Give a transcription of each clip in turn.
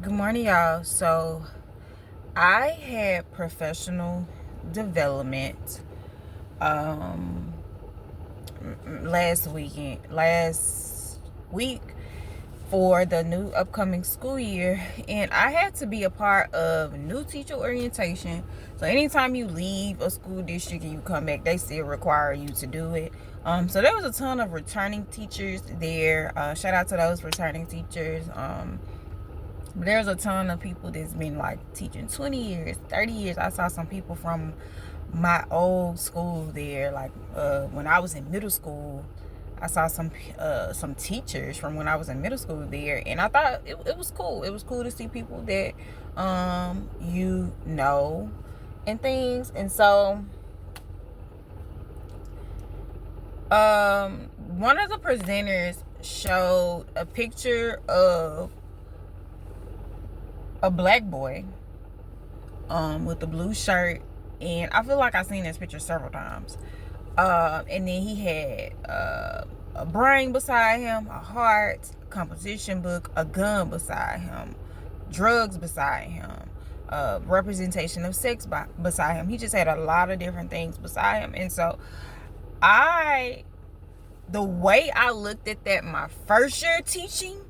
Good morning, y'all. So, I had professional development um last week for the new upcoming school year, and I had to be a part of new teacher orientation. So anytime you leave a school district and you come back, they still require you to do it. So there was a ton of returning teachers there. Shout out to those returning teachers. There's a ton of people that's been like teaching 20 years, 30 years. I saw some people from my old school there, like when I was in middle school. I saw some teachers from when I was in middle school there, and I thought it was cool. It was cool to see people that you know and things. And so one of the presenters showed a picture of a black boy with a blue shirt, and I feel like I've seen this picture several times. And then he had a brain beside him, a heart, a composition book, a gun beside him, drugs beside him, representation of sex beside him. He just had a lot of different things beside him. And so the way I looked at that my first year teaching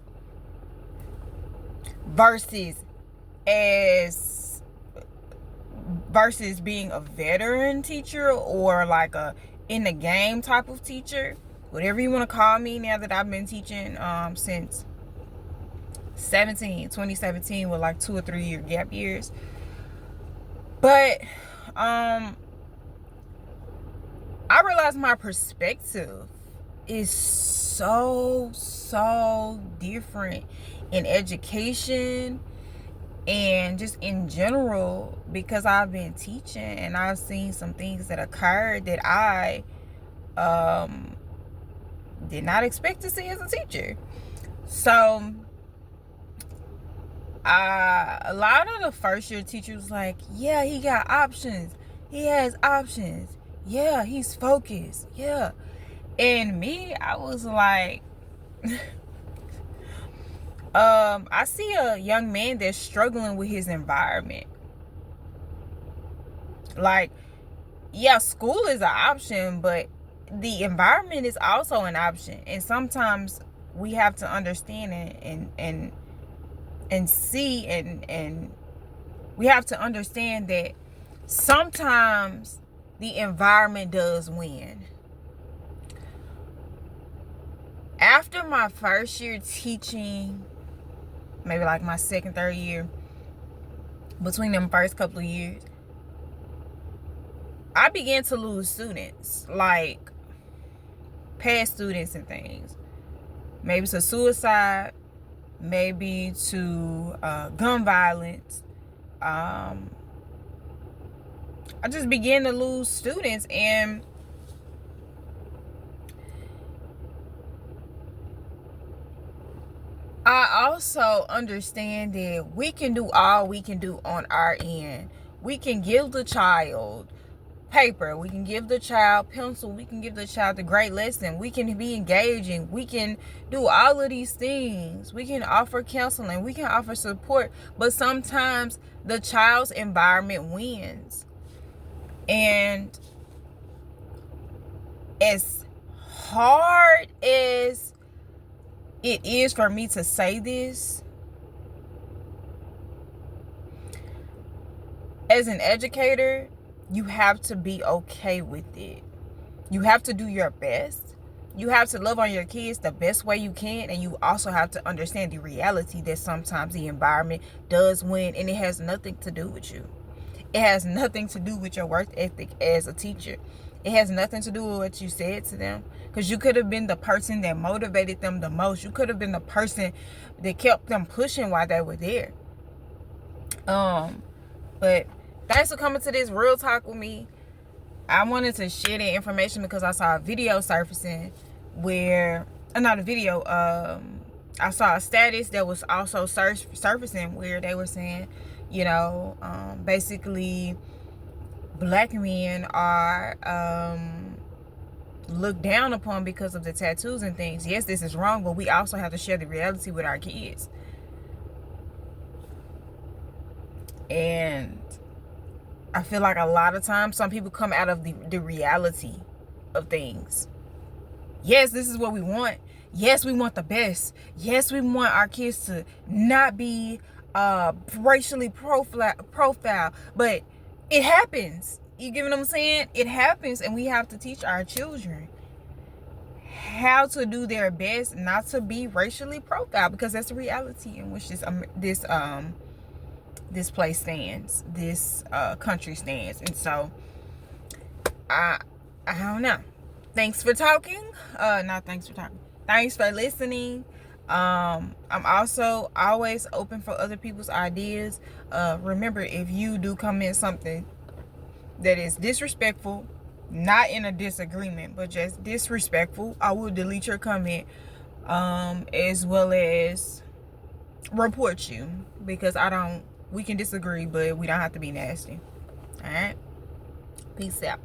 versus being a veteran teacher, or like a in the game type of teacher, whatever you want to call me, now that I've been teaching since 2017, with like 2 or 3 year gap years. But I realized my perspective is so different in education and just in general, because I've been teaching and I've seen some things that occurred that I did not expect to see as a teacher. So a lot of the first year teachers like, yeah, he got options, he has options, yeah, he's focused, yeah. And me, I was like I see a young man that's struggling with his environment. Like, yeah, school is an option, but the environment is also an option. And sometimes we have to understand and see, and we have to understand that sometimes the environment does win. After my first year teaching, maybe like my second, third year, between them first couple of years, I began to lose students, like past students and things. Maybe to suicide, maybe to gun violence. I just began to lose students, and I also understand that we can do all we can do on our end. We can give the child paper, we can give the child pencil, we can give the child a great lesson, we can be engaging, we can do all of these things, we can offer counseling, we can offer support, but sometimes the child's environment wins. And as hard as it is for me to say this, as an educator, you have to be okay with it. You have to do your best. You have to love on your kids the best way you can, and you also have to understand the reality that sometimes the environment does win, and it has nothing to do with you. It has nothing to do with your work ethic as a teacher. It has nothing to do with what you said to them, because you could have been the person that motivated them the most. You could have been the person that kept them pushing while they were there. But thanks for coming to this real talk with me. I wanted to share that information because I saw a video surfacing where, not a video, I saw a status that was also surfacing where they were saying, basically black men are looked down upon because of the tattoos and things. Yes, this is wrong, but we also have to share the reality with our kids. And I feel like a lot of times some people come out of the reality of things. Yes, this is what we want. Yes, we want the best. Yes, we want our kids to not be racially profile. But it happens. You get what I'm saying? It happens, and we have to teach our children how to do their best not to be racially profiled, because that's the reality in which this place stands, this country stands. And so I don't know. Thanks for talking. Thanks for listening. I'm also always open for other people's ideas. Remember, if you do comment something that is disrespectful, not in a disagreement, but just disrespectful, I will delete your comment, as well as report you, because we can disagree, but we don't have to be nasty. All right. Peace out.